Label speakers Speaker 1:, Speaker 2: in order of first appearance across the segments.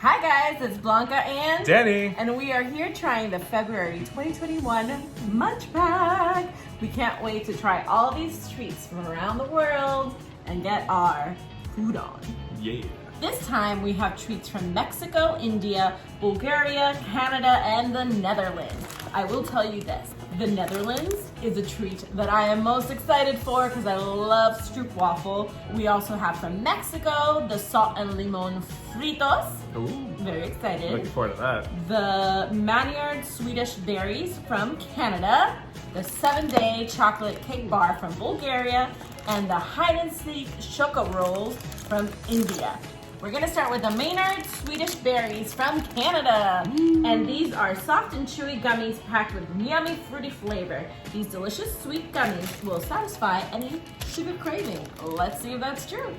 Speaker 1: Hi guys, it's Blanca and
Speaker 2: Danny,
Speaker 1: and we are here trying the February 2021 MunchPak. We can't wait to try all these treats from around the world and get our food on.
Speaker 2: yeah.
Speaker 1: This time we have treats from Mexico, India, Bulgaria, Canada, and the Netherlands. I will tell you this, the Netherlands is a treat that I am most excited for because I love Stroop Waffle. We also have from Mexico, the salt and limon Fritos.
Speaker 2: Ooh,
Speaker 1: Very excited.
Speaker 2: looking forward to that.
Speaker 1: The Maynard Swedish berries from Canada, the 7-day chocolate cake bar from Bulgaria, and the hide and seek Choco rolls from India. We're gonna start with the Maynard Swedish berries from Canada. And these are soft and chewy gummies packed with yummy fruity flavor. These delicious sweet gummies will satisfy any sugar craving. Let's see if that's true.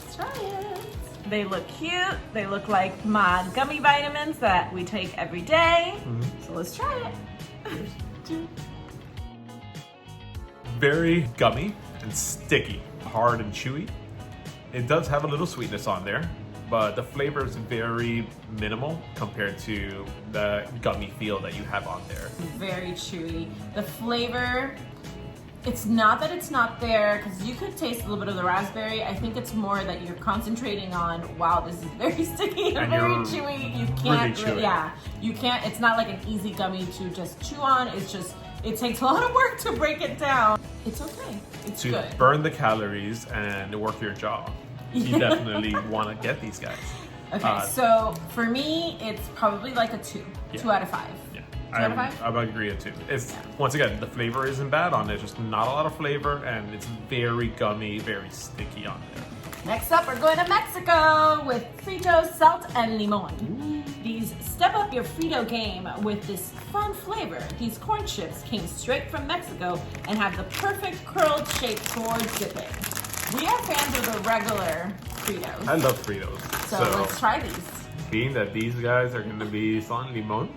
Speaker 1: Let's try it. They look cute. They look like my gummy vitamins that we take every day. So let's try it.
Speaker 2: Very gummy and sticky, hard and chewy. It does have a little sweetness on there, but the flavor is very minimal compared to the gummy feel that you have on there.
Speaker 1: Very chewy. The flavor, it's not that it's not there, because you could taste a little bit of the raspberry. I think it's more that you're concentrating on, wow, this is very sticky and very chewy. You can't,
Speaker 2: really chewy.
Speaker 1: Yeah, you can't, it's not like an easy gummy to just chew on. It's just, it takes a lot of work to break it down. It's okay, it's
Speaker 2: To
Speaker 1: good.
Speaker 2: burn the calories and work your jaw, you definitely want to get these guys.
Speaker 1: Okay, so for me, it's probably like a 2.
Speaker 2: Yeah.
Speaker 1: 2 out of 5.
Speaker 2: Yeah,
Speaker 1: 2 out of 5?
Speaker 2: I would agree with too. It's once again, the flavor isn't bad on it, just not a lot of flavor, and it's very gummy, very sticky on there.
Speaker 1: Next up, we're going to Mexico with Fritos, salt, and limon. These step up your Frito game with this fun flavor. These corn chips came straight from Mexico and have the perfect curled shape for dipping. We are fans of the regular Fritos.
Speaker 2: I love Fritos.
Speaker 1: So let's try these.
Speaker 2: Being that these guys are going to be salt and limon,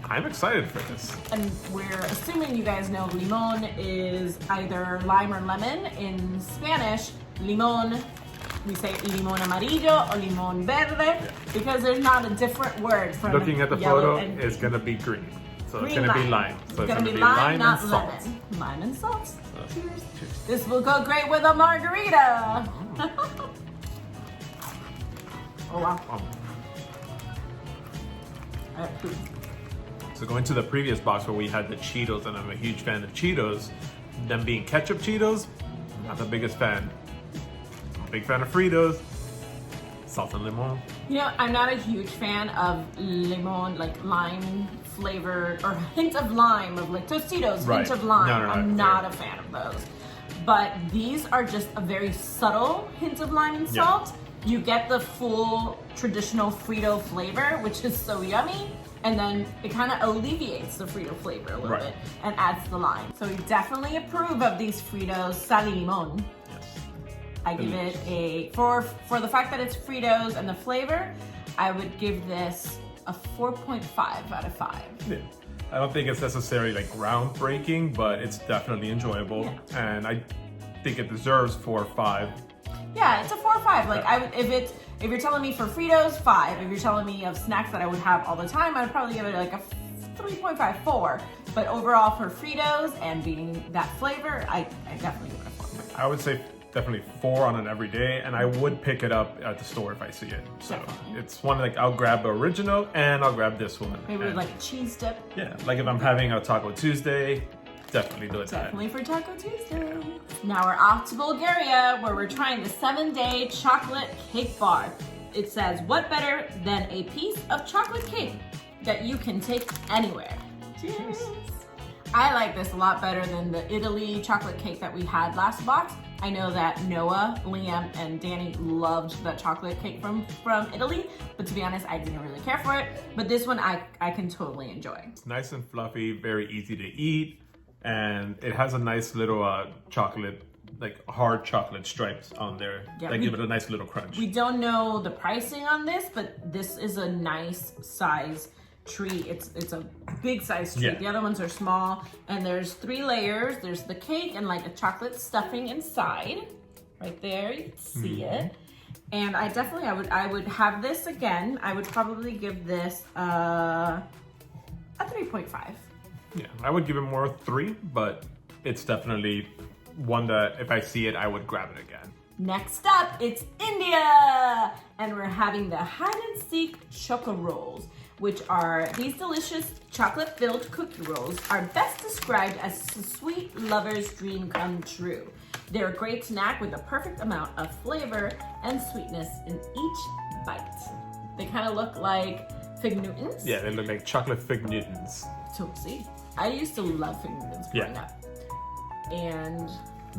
Speaker 2: I'm excited for this.
Speaker 1: And we're assuming you guys know limon is either lime or lemon. In Spanish, limon, we say limon amarillo or limon verde because there's not a different word from
Speaker 2: Looking at the
Speaker 1: yellow
Speaker 2: photo,
Speaker 1: and
Speaker 2: it's going to be green. So
Speaker 1: green
Speaker 2: it's going to be lime. So
Speaker 1: it's
Speaker 2: it's
Speaker 1: gonna be lime, not
Speaker 2: and salt.
Speaker 1: lemon. Lime and salt. Cheers.
Speaker 2: Cheers.
Speaker 1: This will go great with a margarita. Oh wow. I have food.
Speaker 2: So going to the previous box where we had the Cheetos, and I'm a huge fan of Cheetos, them being ketchup Cheetos, not the biggest fan. Big fan of Fritos, salt and limon.
Speaker 1: You know, I'm not a huge fan of limon, like lime flavored, or hint of lime, of like Tostitos,
Speaker 2: Right.
Speaker 1: hint of lime.
Speaker 2: No,
Speaker 1: I'm
Speaker 2: fair.
Speaker 1: not a fan of those. But these are just a very subtle hint of lime and salt. You get the full traditional Frito flavor, which is so yummy. And then it kind of alleviates the Frito flavor a little
Speaker 2: Right.
Speaker 1: bit and adds the lime. So we definitely approve of these Fritos sal y limon.
Speaker 2: Yes.
Speaker 1: I give it a, for the fact that it's Fritos and the flavor, I would give this a 4.5 out of 5.
Speaker 2: Yeah. I don't think it's necessarily like groundbreaking, but it's definitely enjoyable, and I think it deserves 4 or 5.
Speaker 1: Yeah, it's a 4 or 5. Like I would, if you're telling me for Fritos, 5. If you're telling me of snacks that I would have all the time, I'd probably give it like a 3.5, 4. But overall for Fritos and being that flavor, I definitely give it a 4.5.
Speaker 2: I would say definitely 4 on an everyday, and I would pick it up at the store if I see it. So
Speaker 1: Definitely.
Speaker 2: it's one like I'll grab the original and I'll grab this one.
Speaker 1: Maybe with
Speaker 2: And,
Speaker 1: like a cheese dip.
Speaker 2: yeah, like if I'm having a Taco Tuesday, definitely do it.
Speaker 1: Definitely for Taco Tuesday. Now we're off to Bulgaria where we're trying the 7-day chocolate cake bar. It says, what better than a piece of chocolate cake that you can take anywhere? Cheers. I like this a lot better than the Italy chocolate cake that we had last box. I know that Noah, Liam, and Danny loved that chocolate cake from Italy, but to be honest, I didn't really care for it. But this one I can totally enjoy.
Speaker 2: It's nice and fluffy, very easy to eat, and it has a nice little chocolate, like hard chocolate stripes on there that give it a nice little crunch.
Speaker 1: We don't know the pricing on this, but this is a nice size treat. It's a big size treat.
Speaker 2: Yeah.
Speaker 1: The other ones are small, and there's 3 layers. There's the cake and like a chocolate stuffing inside. Right there, you can see it. And I definitely, I would have this again. I would probably give this a 3.5.
Speaker 2: Yeah, I would give it more 3, but it's definitely one that if I see it, I would grab it again.
Speaker 1: Next up, it's India! And we're having the hide and seek Choco rolls, which are these delicious chocolate-filled cookie rolls are best described as a sweet lover's dream come true. They're a great snack with the perfect amount of flavor and sweetness in each bite. They kind of look like Fig Newtons.
Speaker 2: Yeah, they look like chocolate Fig Newtons.
Speaker 1: So see, I used to love Fig Newtons growing up. And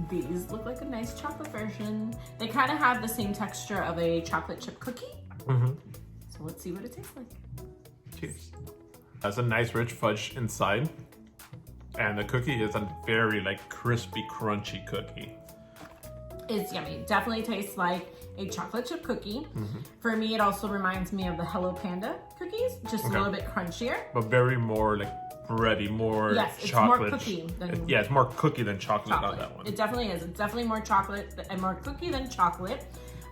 Speaker 1: these look like a nice chocolate version. They kind of have the same texture of a chocolate chip cookie.
Speaker 2: Mm-hmm.
Speaker 1: So let's see what it tastes like.
Speaker 2: Cheers. Has a nice rich fudge inside. And the cookie is a very like crispy, crunchy cookie.
Speaker 1: It's yummy. Definitely tastes like a chocolate chip cookie. For me, it also reminds me of the Hello Panda cookies, just a little bit crunchier.
Speaker 2: But very more like bready, more
Speaker 1: yes, it's
Speaker 2: chocolate.
Speaker 1: more cookie than
Speaker 2: yeah, it's more cookie than chocolate on that one.
Speaker 1: It definitely is. It's definitely more chocolate and more cookie than chocolate,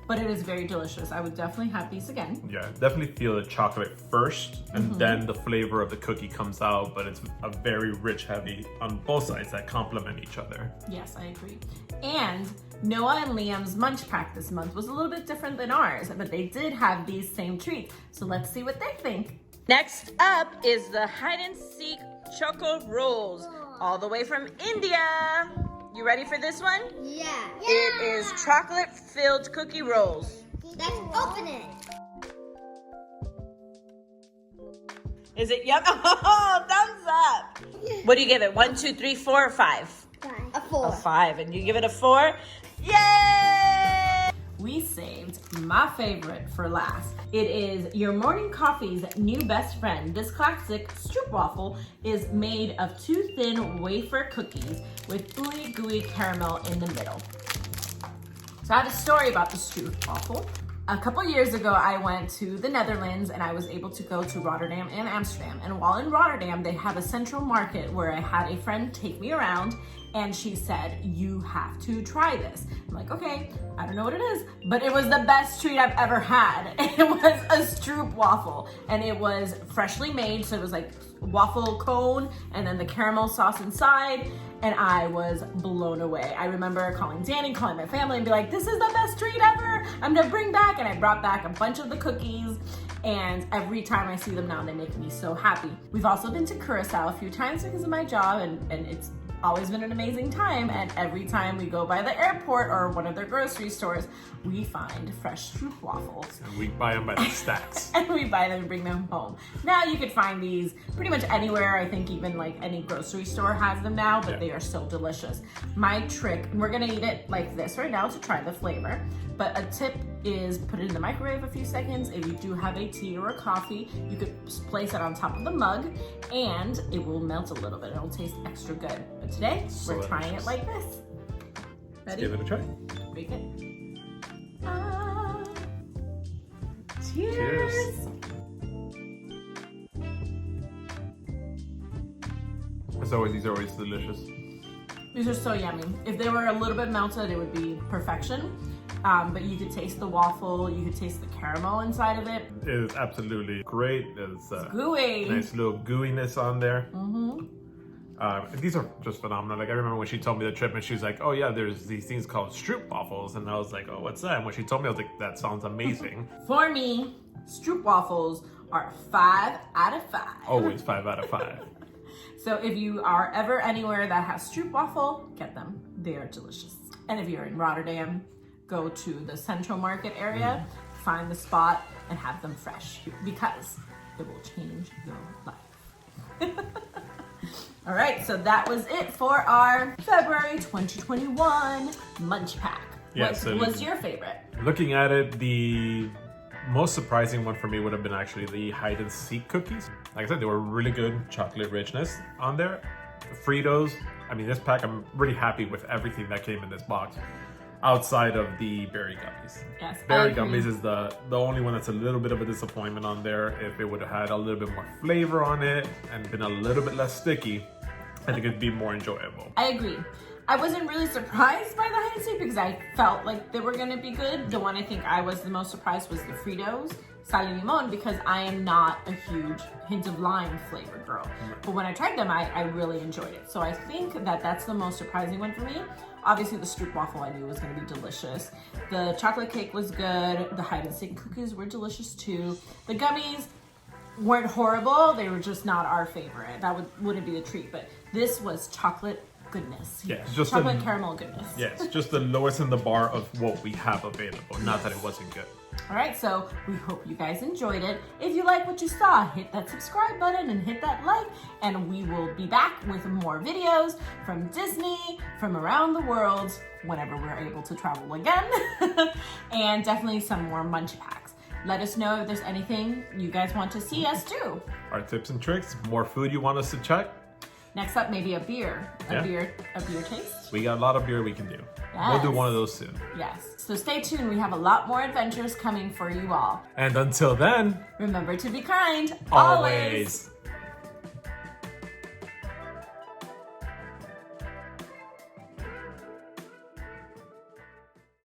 Speaker 1: but it is very delicious. I would definitely have these again.
Speaker 2: Yeah, definitely feel the chocolate first, and then the flavor of the cookie comes out, but it's a very rich, heavy on both sides that complement each other.
Speaker 1: Yes, I agree. And Noah and Liam's MunchPak this month was a little bit different than ours, but they did have these same treats. So let's see what they think. Next up is the hide and seek Choco rolls, all the way from India. You ready for this one?
Speaker 3: Yeah.
Speaker 1: It is chocolate-filled cookie rolls.
Speaker 3: Let's open it.
Speaker 1: Is it yum? Oh, thumbs up. What do you give it? 1, 2, 3, 4, or 5?
Speaker 3: A 4.
Speaker 1: A 5. And you give it a 4? Yay! We saved my favorite for last. It is your morning coffee's new best friend. This classic Stroop Waffle is made of 2 thin wafer cookies with ooey gooey caramel in the middle. So I have a story about the Stroop Waffle. A couple years ago, I went to the Netherlands and I was able to go to Rotterdam and Amsterdam. And while in Rotterdam, they have a central market where I had a friend take me around and she said, you have to try this. I'm like, okay, I don't know what it is, but it was the best treat I've ever had. It was a Stroop waffle and it was freshly made. So it was like waffle cone and then the caramel sauce inside. And I was blown away. I remember calling Danny, calling my family and be like, this is the best treat ever. I'm gonna bring back. And I brought back a bunch of the cookies. And every time I see them now, they make me so happy. We've also been to Curacao a few times because of my job and it's always been an amazing time. And every time we go by the airport or one of their grocery stores, we find fresh Stroop waffles.
Speaker 2: And we buy them by the stacks.
Speaker 1: And we buy them and bring them home. Now you could find these pretty much anywhere. I think even like any grocery store has them now, but they are still delicious. My trick, and we're gonna eat it like this right now to try the flavor, but a tip is put it in the microwave a few seconds. If you do have a tea or a coffee, you could place it on top of the mug and it will melt a little bit. It'll taste extra good. But today, we're trying it like this. Ready?
Speaker 2: Let's give it a try.
Speaker 1: Break it. Cheers.
Speaker 2: Cheers. As always, these are always delicious.
Speaker 1: These are so yummy. If they were a little bit melted, it would be perfection. But you could taste the waffle, you could taste the caramel inside of it.
Speaker 2: It is absolutely great. It's
Speaker 1: gooey.
Speaker 2: Nice little gooiness on there. These are just phenomenal. Like I remember when she told me the trip and she was like, oh yeah, there's these things called Stroop Waffles. And I was like, oh, what's that? And when she told me, I was like, that sounds amazing.
Speaker 1: For me, Stroop Waffles are 5 out of 5.
Speaker 2: Always 5 out of 5.
Speaker 1: So if you are ever anywhere that has Stroop Waffle, get them. They are delicious. And if you're in Rotterdam, go to the Central Market area, find the spot, and have them fresh because it will change your life. All right, so that was it for our February 2021 MunchPak.
Speaker 2: Yes,
Speaker 1: What was your favorite?
Speaker 2: Looking at it, the most surprising one for me would have been actually the hide and seek cookies. Like I said, they were really good chocolate richness on there. Fritos, I mean, this pack, I'm really happy with everything that came in this box. Outside of the berry gummies.
Speaker 1: Yes,
Speaker 2: berry gummies is the only one that's a little bit of a disappointment on there. If it would have had a little bit more flavor on it and been a little bit less sticky, I think it'd be more enjoyable.
Speaker 1: I agree. I wasn't really surprised by the hide and seek because I felt like they were going to be good. The one I think I was the most surprised was the Fritos, Sal y Limon, because I am not a huge hint of lime flavored girl. But when I tried them, I really enjoyed it. So I think that that's the most surprising one for me. Obviously, the Stroop Waffle I knew was going to be delicious. The chocolate cake was good. The hide and seek cookies were delicious too. The gummies weren't horrible. They were just not our favorite. That wouldn't be the treat. But this was chocolate goodness.
Speaker 2: Yeah, it's just
Speaker 1: chocolate caramel goodness.
Speaker 2: Yes, just the lowest in the bar of what we have available. Not that it wasn't good.
Speaker 1: All right, so we hope you guys enjoyed it. If you like what you saw, hit that subscribe button and hit that like, and we will be back with more videos from Disney, from around the world, whenever we're able to travel again, and definitely some more Munch Packs. Let us know if there's anything you guys want to see us do.
Speaker 2: Our tips and tricks, more food you want us to check.
Speaker 1: Next up, maybe a beer.
Speaker 2: Yeah.
Speaker 1: A beer taste.
Speaker 2: We got a lot of beer we can do.
Speaker 1: Yes.
Speaker 2: We'll do one of those soon.
Speaker 1: Yes. So stay tuned. We have a lot more adventures coming for you all.
Speaker 2: And until then,
Speaker 1: Remember to be kind.
Speaker 2: always.